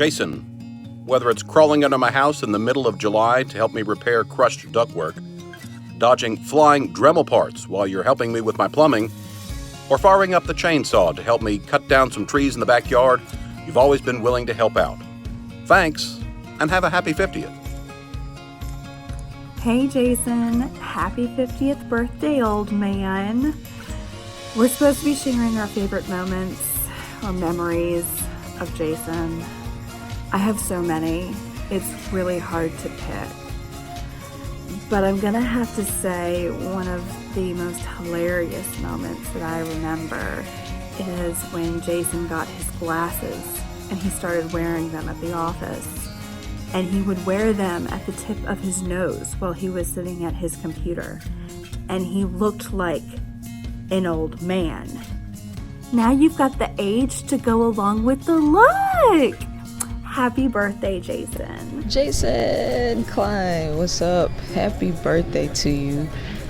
Jason. Whether it's crawling under my house in the middle of July to help me repair crushed ductwork, dodging flying Dremel parts while you're helping me with my plumbing, or firing up the chainsaw to help me cut down some trees in the backyard, you've always been willing to help out. Thanks, and have a happy 50th. Hey Jason, happy 50th birthday, old man. We're supposed to be sharing our favorite moments or memories of Jason. I have so many, it's really hard to pick. But I'm gonna have to say one of the most hilarious moments that I remember is when Jason got his glasses and he started wearing them at the office. And he would wear them at the tip of his nose while he was sitting at his computer. And he looked like an old man. Now you've got the age to go along with the look. Happy birthday, Jason. Jason Klein, what's up? Happy birthday to you.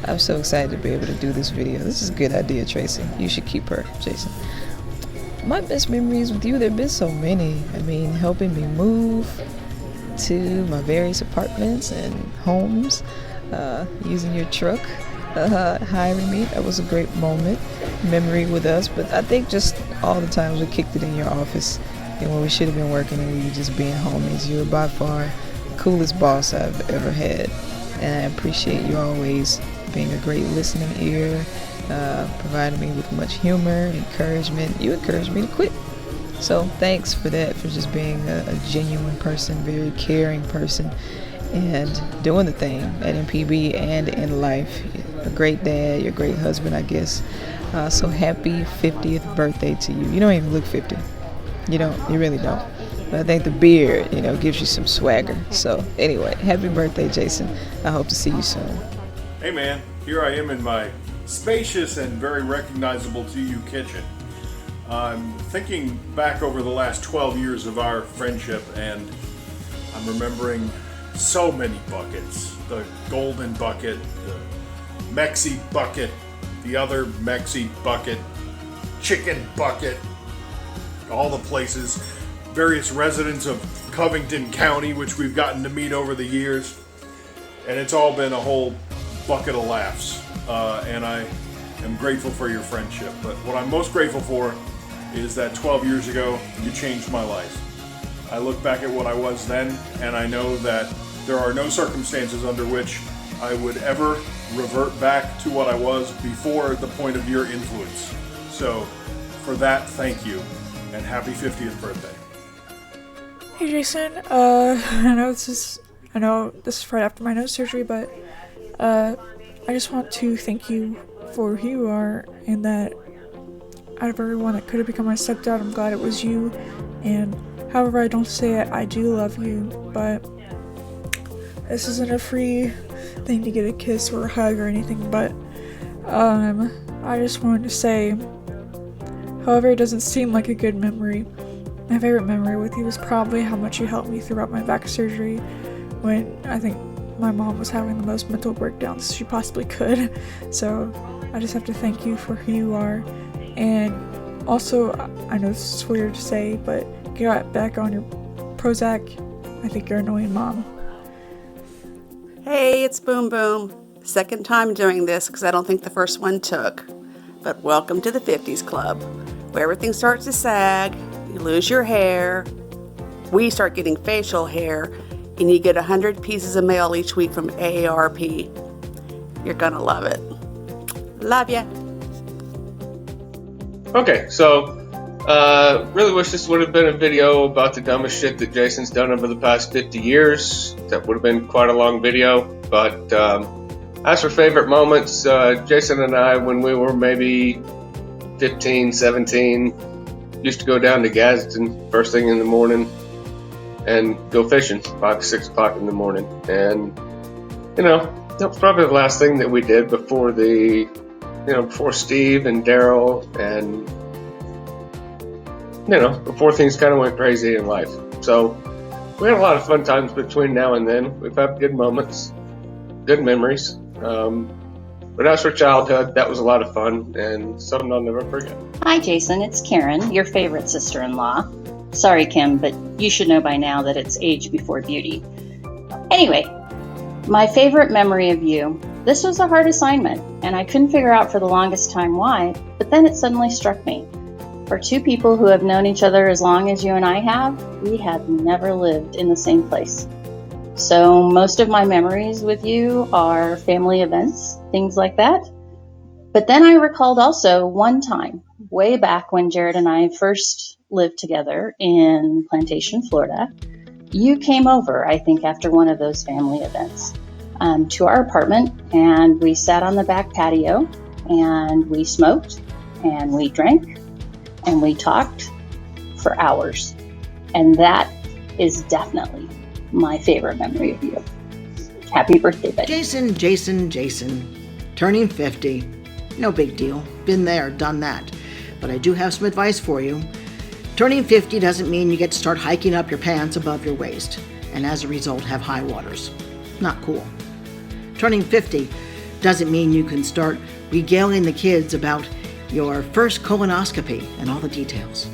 I'm so excited to be able to do this video. This is a good idea, Tracy. You should keep her, Jason. My best memories with you, there have been so many. I mean, helping me move to my various apartments and homes, using your truck, hiring me. That was a great moment, memory with us. But I think just all the times we kicked it in your office and when we should have been working and we were just being homies. You were by far the coolest boss I've ever had, and I appreciate you always being a great listening ear, providing me with much humor, encouragement. You encouraged me to quit. So thanks for that, for just being a genuine person, very caring person, and doing the thing at MPB and in life. A great dad, you're a great husband, I guess. So happy 50th birthday to you. You don't even look 50. You don't, you really don't. But I think the beard, gives you some swagger. So anyway, happy birthday, Jason. I hope to see you soon. Hey man, here I am in my spacious and very recognizable to you kitchen. I'm thinking back over the last 12 years of our friendship, and I'm remembering so many buckets. The golden bucket, the Mexi bucket, the other Mexi bucket, chicken bucket, all the places, various residents of Covington County, which we've gotten to meet over the years. And it's all been a whole bucket of laughs. And I am grateful for your friendship. But what I'm most grateful for is that 12 years ago, you changed my life. I look back at what I was then, and I know that there are no circumstances under which I would ever revert back to what I was before the point of your influence. So, for that, thank you, and happy 50th birthday. Hey Jason, I know this is right after my nose surgery, but I just want to thank you for who you are, and that out of everyone that could have become my stepdad, I'm glad it was you. And however I don't say it, I do love you, but this isn't a free thing to get a kiss or a hug or anything, but I just wanted to say, however it doesn't seem like a good memory, my favorite memory with you was probably how much you helped me throughout my back surgery when I think my mom was having the most mental breakdowns she possibly could. So I just have to thank you for who you are. And also, I know this is weird to say, but get back on your Prozac. I think you're an annoying mom. Hey, it's Boom Boom. Second time doing this because I don't think the first one took. But welcome to the 50s Club, where everything starts to sag, you lose your hair, we start getting facial hair, and you get 100 pieces of mail each week from AARP. You're gonna love it. Love ya. Okay, so really wish this would have been a video about the dumbest shit that Jason's done over the past 50 years. That would have been quite a long video. But as for favorite moments, Jason and I, when we were maybe 15, 17, used to go down to Gadsden first thing in the morning and go fishing 5, 6 o'clock in the morning. And, that was probably the last thing that we did before before Steve and Daryl and, before things kind of went crazy in life. So we had a lot of fun times between now and then. We've had good moments, good memories. But as for childhood, that was a lot of fun and something I'll never forget. Hi, Jason. It's Karen, your favorite sister-in-law. Sorry, Kim, but you should know by now that it's age before beauty. Anyway, my favorite memory of you. This was a hard assignment, and I couldn't figure out for the longest time why, but then it suddenly struck me. For two people who have known each other as long as you and I have, we have never lived in the same place. So most of my memories with you are family events, things like that. But then I recalled also one time, way back when Jared and I first lived together in Plantation, Florida. You came over, I think, after one of those family events to our apartment, and we sat on the back patio, and we smoked, and we drank, and we talked for hours. And that is definitely my favorite memory of you. Happy birthday, buddy. Jason. Turning 50. No big deal. Been there, done that. But I do have some advice for you. Turning 50 doesn't mean you get to start hiking up your pants above your waist, and as a result have high waters. Not cool. Turning 50 doesn't mean you can start regaling the kids about your first colonoscopy and all the details.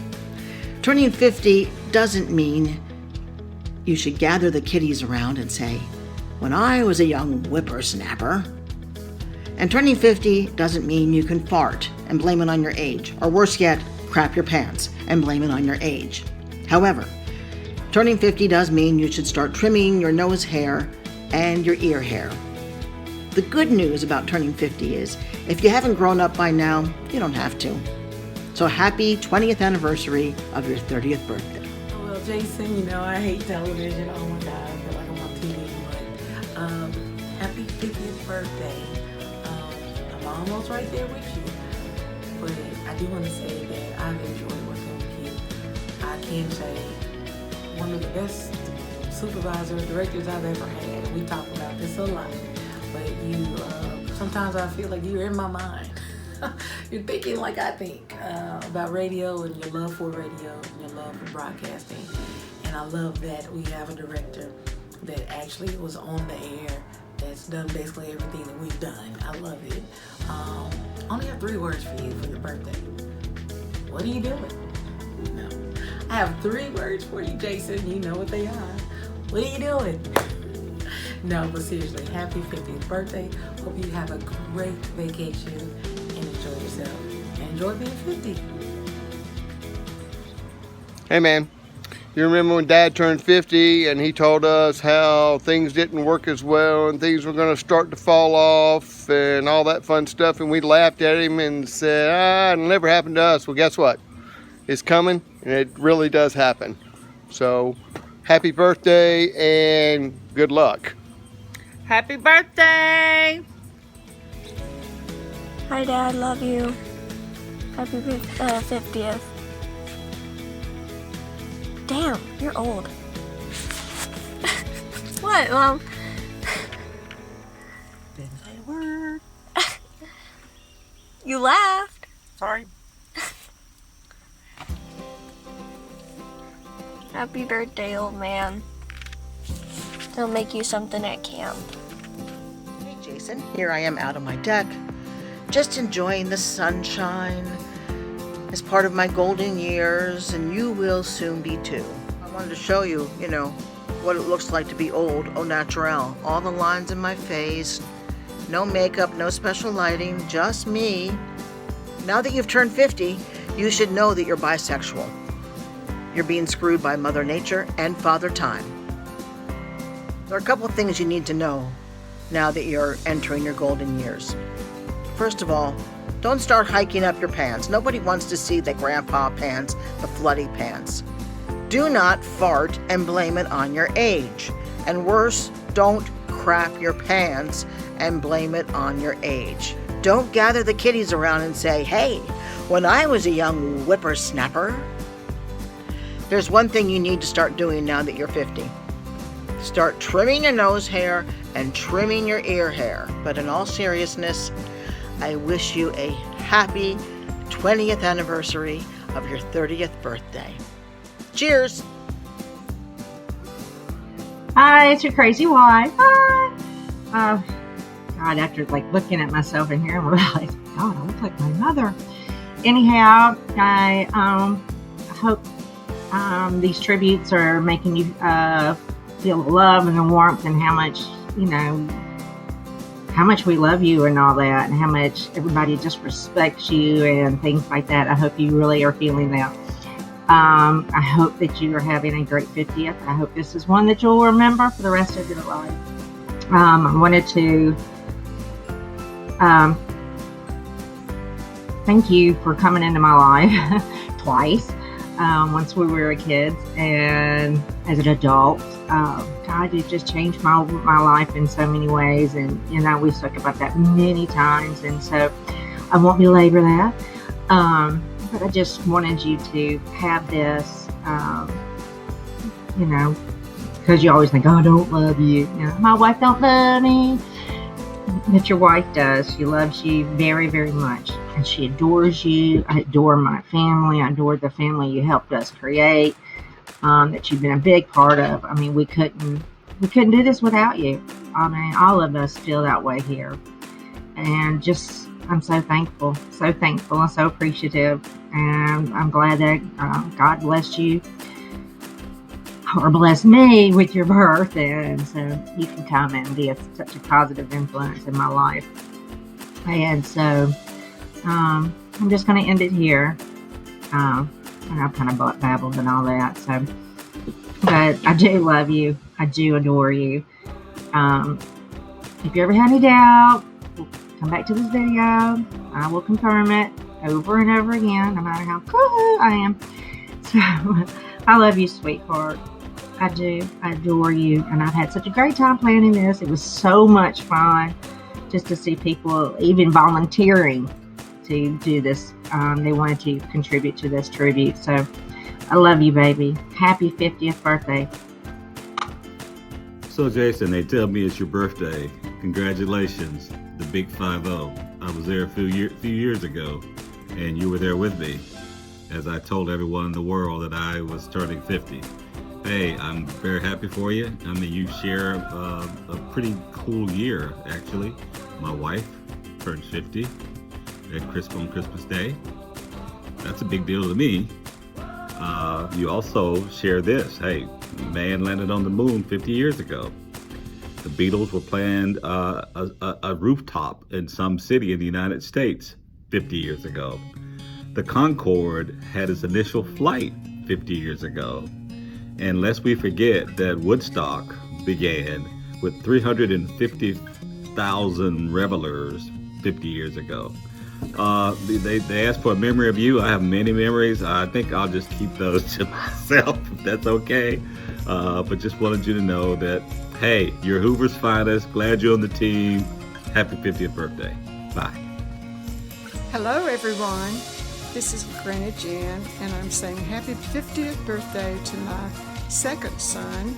Turning 50 doesn't mean you should gather the kiddies around and say, "When I was a young whippersnapper." And turning 50 doesn't mean you can fart and blame it on your age, or worse yet, crap your pants and blame it on your age. However, turning 50 does mean you should start trimming your nose hair and your ear hair. The good news about turning 50 is, if you haven't grown up by now, you don't have to. So happy 20th anniversary of your 30th birthday. Well, Jason, I hate television. Oh my God, I feel like I'm on TV. But happy 50th birthday. I'm almost right there with you. But I do want to say that I've enjoyed working with you. I can say one of the best supervisors, directors I've ever had. And we talk about this a lot. But you, sometimes I feel like you're in my mind. You're thinking like I think about radio and your love for radio and your love for broadcasting. And I love that we have a director that actually was on the air, that's done basically everything that we've done. I love it. I only have 3 words for you for your birthday. What are you doing? No. I have 3 words for you, Jason. You know what they are. What are you doing? No, but seriously, happy 50th birthday. Hope you have a great vacation and enjoy yourself. And enjoy being 50. Hey man, you remember when Dad turned 50 and he told us how things didn't work as well and things were going to start to fall off and all that fun stuff, and we laughed at him and said, it'll never happen to us. Well, guess what? It's coming, and it really does happen. So happy birthday and good luck. Happy birthday! Hi, Dad. Love you. Happy 50th. Damn, you're old. What, Mom? Didn't say a word. You laughed. Sorry. Happy birthday, old man. They'll make you something at camp. Hey Jason, here I am out on my deck, just enjoying the sunshine as part of my golden years, and you will soon be too. I wanted to show you, what it looks like to be old, au naturel. All the lines in my face, no makeup, no special lighting, just me. Now that you've turned 50, you should know that you're bisexual. You're being screwed by Mother Nature and Father Time. There are a couple of things you need to know now that you're entering your golden years. First of all, don't start hiking up your pants. Nobody wants to see the grandpa pants, the floody pants. Do not fart and blame it on your age. And worse, don't crap your pants and blame it on your age. Don't gather the kiddies around and say, "Hey, when I was a young whippersnapper." There's one thing you need to start doing now that you're 50. Start trimming your nose hair and trimming your ear hair. But in all seriousness, I wish you a happy 20th anniversary of your 30th birthday. Cheers! Hi, it's your crazy wife. Hi! God, after looking at myself in here, I realized, God, I look like my mother. Anyhow, I hope these tributes are making you feel the love and the warmth and how much, how much we love you and all that, and how much everybody just respects you and things like that. I hope you really are feeling that. I hope that you are having a great 50th. I hope this is one that you'll remember for the rest of your life. I wanted to thank you for coming into my life twice. Once we were kids and as an adult. God, it just changed my life in so many ways, and we've spoken about that many times, and so I won't belabor that. But I just wanted you to have this, because you always think, oh, I don't love you. My wife don't love me. But your wife does. She loves you very, very much. And she adores you. I adore my family. I adore the family you helped us create, that you've been a big part of. I mean, we couldn't do this without you. I mean, all of us feel that way here. And just, I'm so thankful and so appreciative. And I'm glad that God blessed you or bless me with your birth, and so you can come and be such a positive influence in my life. And so I'm just going to end it here. And I've kind of babbled and all that. So, but I do love you. I do adore you. If you ever have any doubt, come back to this video. I will confirm it over and over again, no matter how cool I am. So I love you, sweetheart. I do. I adore you. And I've had such a great time planning this. It was so much fun just to see people even volunteering to do this. They wanted to contribute to this tribute. So I love you, baby. Happy 50th birthday. So Jason, they tell me it's your birthday. Congratulations, the big 5-0. I was there a few years ago, and you were there with me as I told everyone in the world that I was turning 50. Hey, I'm very happy for you. I mean, you share a pretty cool year, actually. My wife turned 50 on Christmas Day. That's a big deal to me. You also share this. Hey, man landed on the moon 50 years ago. The Beatles were playing a rooftop in some city in the United States 50 years ago. The Concorde had its initial flight 50 years ago. And lest we forget that Woodstock began with 350,000 revelers 50 years ago. They asked for a memory of you. I have many memories. I think I'll just keep those to myself, if that's okay. But just wanted you to know that, hey, you're Hoover's finest. Glad you're on the team. Happy 50th birthday. Bye. Hello, everyone. This is Granny Jan, and I'm saying happy 50th birthday to my second son.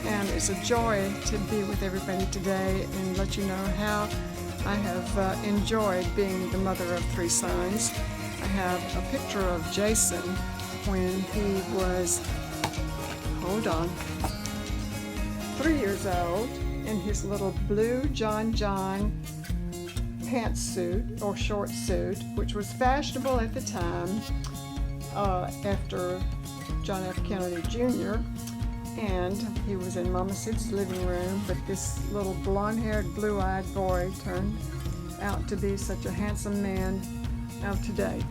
And it's a joy to be with everybody today and let you know how I have enjoyed being the mother of 3 sons. I have a picture of Jason when he was, 3 years old, in his little blue John pantsuit or short suit, which was fashionable at the time after John F. Kennedy Jr. And he was in Mama Sid's living room, but this little blonde-haired, blue-eyed boy turned out to be such a handsome man of today.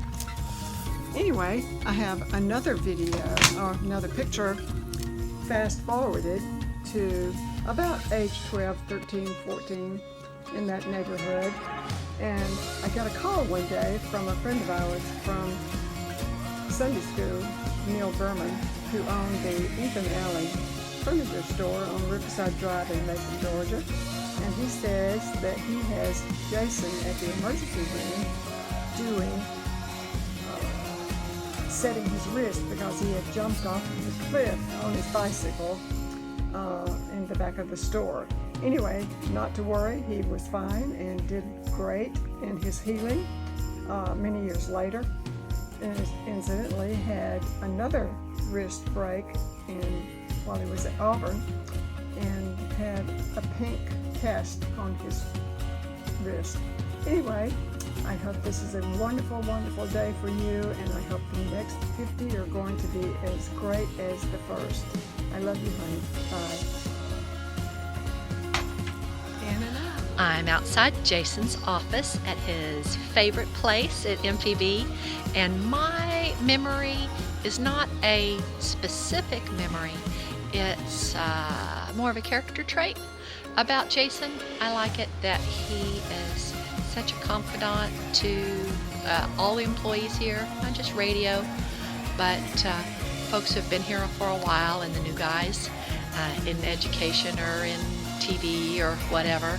Anyway, I have another video, or another picture, fast-forwarded to about age 12, 13, 14, in that neighborhood. And I got a call one day from a friend of ours from Sunday school, Neil Berman, who owned the Ethan Alley furniture store on Riverside Drive in Macon, Georgia. And he says that he has Jason at the emergency room doing, setting his wrist because he had jumped off the cliff on his bicycle in the back of the store. Anyway, not to worry, he was fine and did great in his healing many years later. And incidentally had another wrist break while he was at Auburn and had a pink cast on his wrist. Anyway, I hope this is a wonderful, wonderful day for you, and I hope the next 50 are going to be as great as the first. I love you, honey. Bye. I'm outside Jason's office at his favorite place at MPB, and my memory is not a specific memory. It's more of a character trait about Jason. I like it that he is such a confidant to all the employees here, not just radio, but folks who have been here for a while and the new guys in education or in TV or whatever.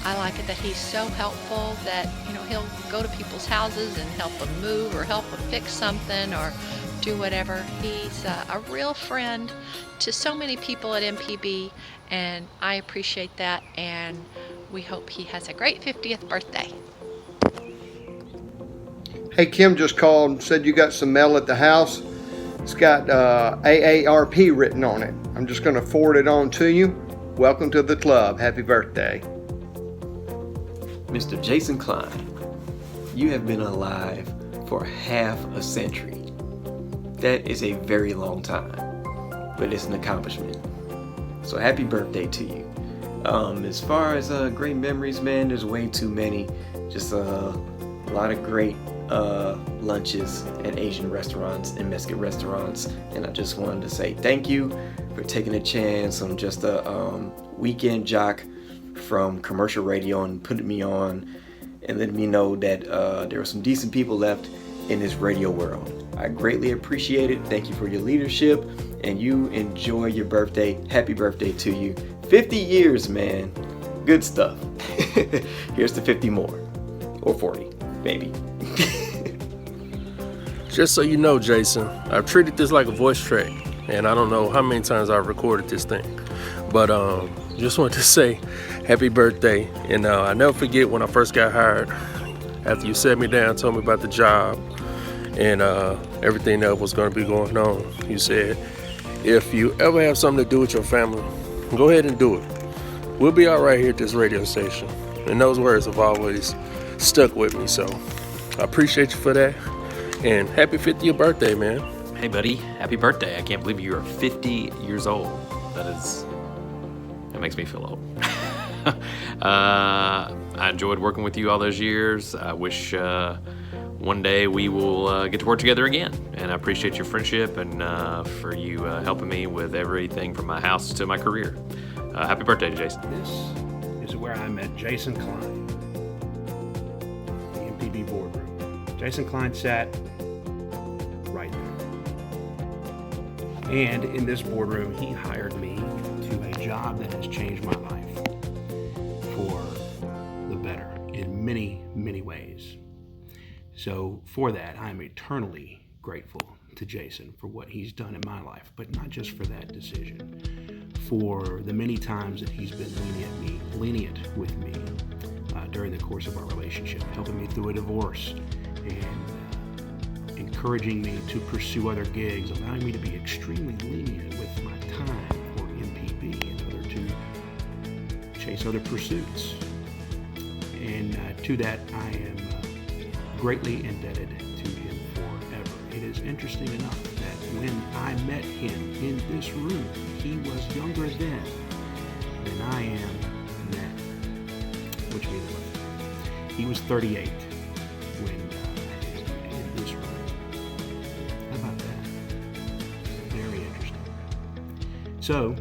I like it that he's so helpful that, you know, he'll go to people's houses and help them move or help them fix something or do whatever. He's a real friend to so many people at MPB, and I appreciate that, and we hope he has a great 50th birthday. Hey, Kim just called and said you got some mail at the house. It's got AARP written on it. I'm just going to forward it on to you. Welcome to the club. Happy birthday. Mr. Jason Klein, you have been alive for half a century. That is a very long time, but it's an accomplishment. So happy birthday to you. As far as great memories, man, there's way too many. Just a lot of great lunches at Asian restaurants and Mexican restaurants, and I just wanted to say thank you for taking a chance on just a weekend jock from commercial radio and putting me on and letting me know that there are some decent people left in this radio world. I greatly appreciate it. Thank you for your leadership, and you enjoy your birthday. Happy birthday to you. 50 years, man. Good stuff. Here's to 50 more. Or 40, maybe. Just so you know, Jason, I've treated this like a voice track, and I don't know how many times I've recorded this thing. But just wanted to say happy birthday. And I never forget when I first got hired, after you sat me down, told me about the job and everything that was going to be going on. You said, if you ever have something to do with your family, go ahead and do it. We'll be all right here at this radio station. And those words have always stuck with me. So I appreciate you for that. And happy 50th birthday, man. Hey, buddy. Happy birthday. I can't believe you are 50 years old. That makes me feel old. I enjoyed working with you all those years. I wish one day we will get to work together again. And I appreciate your friendship and for you helping me with everything from my house to my career. Happy birthday to Jason. This is where I met Jason Klein, the MPB boardroom. Jason Klein sat right there. And in this boardroom, he hired me to a job that has changed my life for the better in many, many ways. So for that, I'm eternally grateful to Jason for what he's done in my life, but not just for that decision, for the many times that he's been lenient with me during the course of our relationship, helping me through a divorce and encouraging me to pursue other gigs, allowing me to be extremely lenient with my time for MPB in order to chase other pursuits. And to that, I am greatly indebted to him forever. It is interesting enough that when I met him in this room, he was younger then than I am now, which means he was 38 when in this room. How about that? Very interesting. So,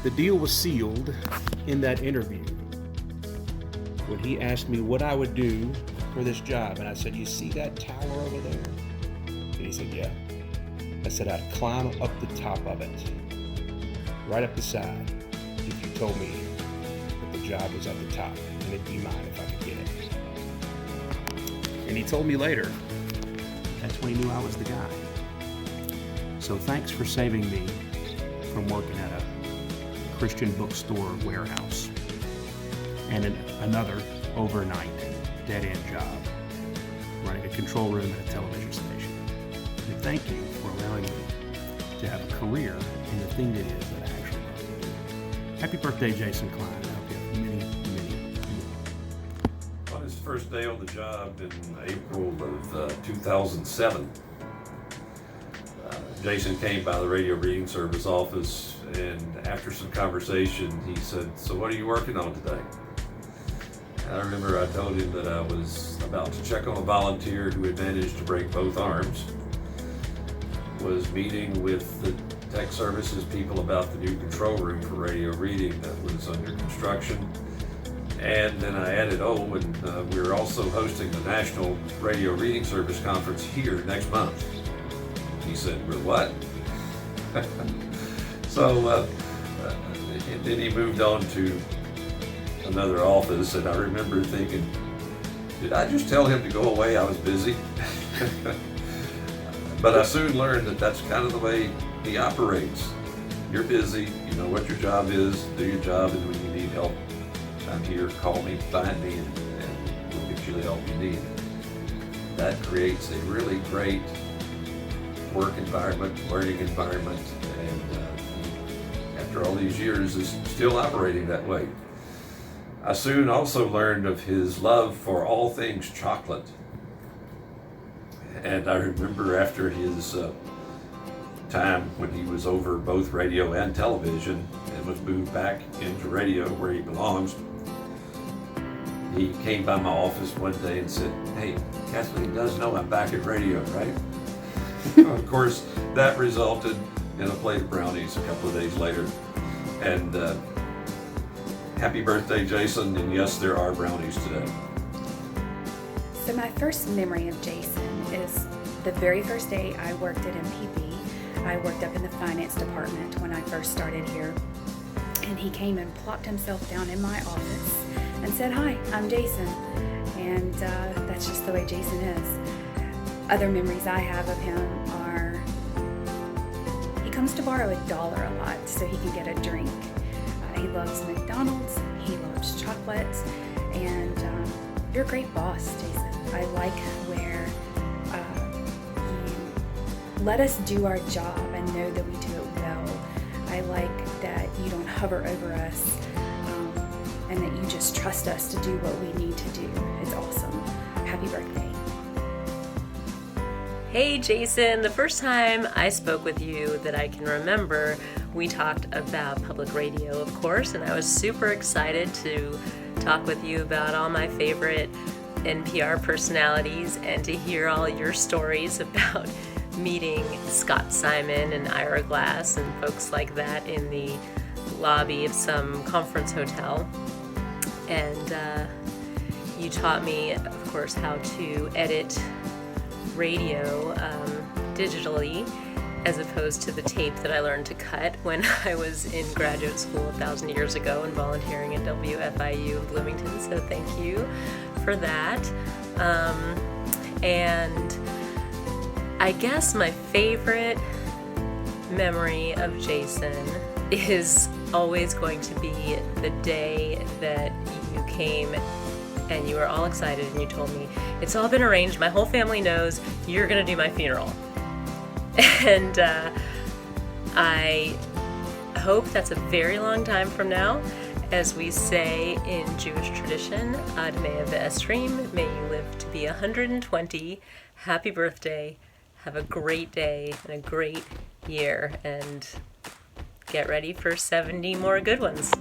the deal was sealed in that interview when he asked me what I would do for this job. And I said, you see that tower over there? And he said, yeah. I said, I'd climb up the top of it, right up the side, if you told me that the job was at the top, and it'd be mine if I could get it. And he told me later, that's when he knew I was the guy. So thanks for saving me from working at a Christian bookstore warehouse and another overnight dead-end job, running a control room at a television station. And thank you for allowing me to have a career in the thing that is that I actually love. Happy birthday, Jason Klein. I hope you have many, many more. On his first day on the job in April of 2007. Jason came by the radio reading service office, and after some conversation, he said, "So what are you working on today?" And I remember I told him that I was about to check on a volunteer who had managed to break both arms, was meeting with the tech services people about the new control room for radio reading that was under construction. And then I added, and we're also hosting the National Radio Reading Service Conference here next month. He said, "We're what?" So and then he moved on to another office, and I remember thinking, did I just tell him to go away? I was busy. But I soon learned that that's kind of the way he operates. You're busy, you know what your job is, do your job, and when you need help, I'm here, call me, find me, and we'll get you the help you need. That creates a really great work environment, learning environment, and after all these years is still operating that way. I soon also learned of his love for all things chocolate. And I remember after his time when he was over both radio and television and was moved back into radio where he belongs, he came by my office one day and said, "Hey, Kathleen does know I'm back at radio, right?" Of course, that resulted in a plate of brownies a couple of days later. And happy birthday, Jason, and yes, there are brownies today. So my first memory of Jason is the very first day I worked at MPB. I worked up in the finance department when I first started here. And he came and plopped himself down in my office and said, "Hi, I'm Jason." And that's just the way Jason is. Other memories I have of him are he comes to borrow $1 a lot so he can get a drink. He loves McDonald's, he loves chocolates, and you're a great boss, Jason. I like where you let us do our job and know that we do it well. I like that you don't hover over us and that you just trust us to do what we need to do. It's awesome. Happy birthday. Hey Jason, the first time I spoke with you that I can remember, we talked about public radio, of course, and I was super excited to talk with you about all my favorite NPR personalities and to hear all your stories about meeting Scott Simon and Ira Glass and folks like that in the lobby of some conference hotel. And you taught me, of course, how to edit radio digitally as opposed to the tape that I learned to cut when I was in graduate school 1,000 years ago and volunteering at WFIU in Bloomington, so thank you for that. And I guess my favorite memory of Jason is always going to be the day that you came and you were all excited and you told me, "It's all been arranged, my whole family knows, you're gonna do my funeral." And I hope that's a very long time from now. As we say in Jewish tradition, Ad mea ve'esrim, may you live to be 120. Happy birthday, have a great day and a great year, and get ready for 70 more good ones.